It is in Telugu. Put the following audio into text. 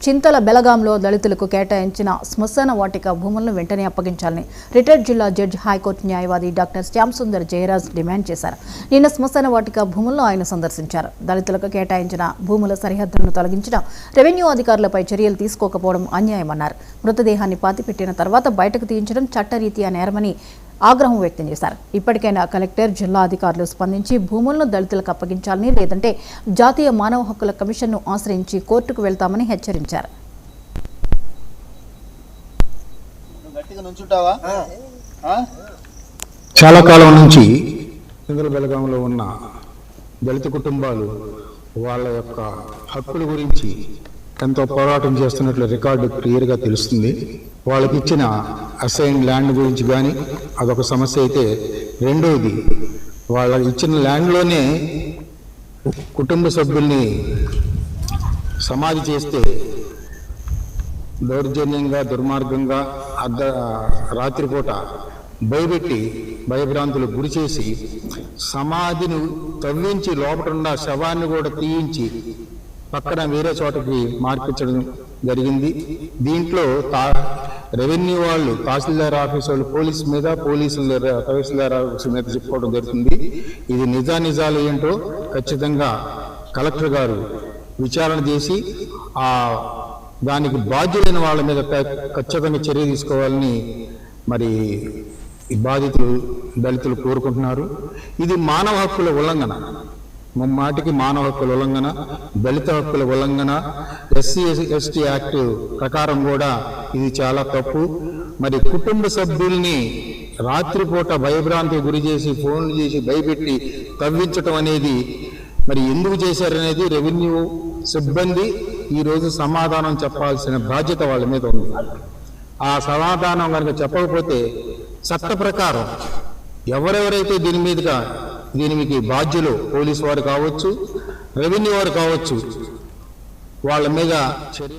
చింతల బెలగాంలో దళితులకు కేటాయించిన శ్మశాన వాటిక భూములను వెంటనే అప్పగించాలని రిటైర్డ్ జిల్లా జడ్జి హైకోర్టు న్యాయవాది డాక్టర్ శ్యామ్ సుందర్ జయరాజ్ డిమాండ్ చేశారు. నిన్న శ్మశాన వాటిక భూములను ఆయన సందర్శించారు. దళితులకు కేటాయించిన భూముల సరిహద్దులను తొలగించిన రెవెన్యూ అధికారులపై చర్యలు తీసుకోకపోవడం అన్యాయమన్నారు. మృతదేహాన్ని పాతిపెట్టిన తర్వాత బయటకు తీయించడం చట్టరీత్యా నేరమని ఆగ్రహం వ్యక్తం చేశారు. ఇప్పటికైనా కలెక్టర్, జిల్లా అధికారులు స్పందించి భూములను దళితులకు అప్పగించాలని, లేదంటే జాతీయ మానవ హక్కుల కమిషన్ను ఆశ్రయించి కోర్టుకు వెళ్తామని హెచ్చరించారు. చాలా కాలం నుంచి చింతల బెలగాంలో ఉన్న దళిత కుటుంబాలు వాళ్ళ యొక్క హక్కుల గురించి ఎంతో పోరాటం చేస్తున్నట్లు రికార్డు క్లియర్గా తెలుస్తుంది. వాళ్ళకి ఇచ్చిన అసైన్ ల్యాండ్ గురించి కానీ అదొక సమస్య అయితే, రెండోది వాళ్ళ ఇచ్చిన ల్యాండ్లోనే కుటుంబ సభ్యుల్ని సమాధి చేస్తే దౌర్జన్యంగా, దుర్మార్గంగా రాత్రిపూట భయపెట్టి భయభ్రాంతులకు గురి చేసి సమాధిని తవ్వించి లోపల శవాన్ని కూడా తీయించి పక్కన వేరే చోటకి మార్పించడం జరిగింది. దీంట్లో రెవెన్యూ వాళ్ళు, తహసీల్దార్ ఆఫీస్ వాళ్ళు పోలీసు మీద, తహసీల్దార్ ఆఫీస్ మీద చెప్పుకోవడం జరుగుతుంది. ఇది నిజాలు ఏంటో ఖచ్చితంగా కలెక్టర్ గారు విచారణ చేసి దానికి బాధ్యులైన వాళ్ళ మీద ఖచ్చితంగా చర్య తీసుకోవాలని మరి ఈ బాధితులు దళితులు కోరుకుంటున్నారు. ఇది మానవ హక్కుల ఉల్లంఘన, ముమ్మాటికి మానవ హక్కుల ఉల్లంఘన, దళిత హక్కుల ఉల్లంఘన. SC/ST యాక్ట్ ప్రకారం కూడా ఇది చాలా తప్పు. మరి కుటుంబ సభ్యుల్ని రాత్రిపూట భయభ్రాంతికి గురి చేసి, ఫోన్లు చేసి భయపెట్టి తవ్వించటం అనేది మరి ఎందుకు చేశారనేది రెవెన్యూ సిబ్బంది ఈరోజు సమాధానం చెప్పాల్సిన బాధ్యత వాళ్ళ మీద ఉంది. ఆ సమాధానం కనుక చెప్పకపోతే చట్ట ప్రకారం ఎవరెవరైతే దీనికి బాధ్యులు, పోలీసు వారు కావచ్చు, రెవెన్యూ వారు కావచ్చు, వాళ్ళ మీద చర్య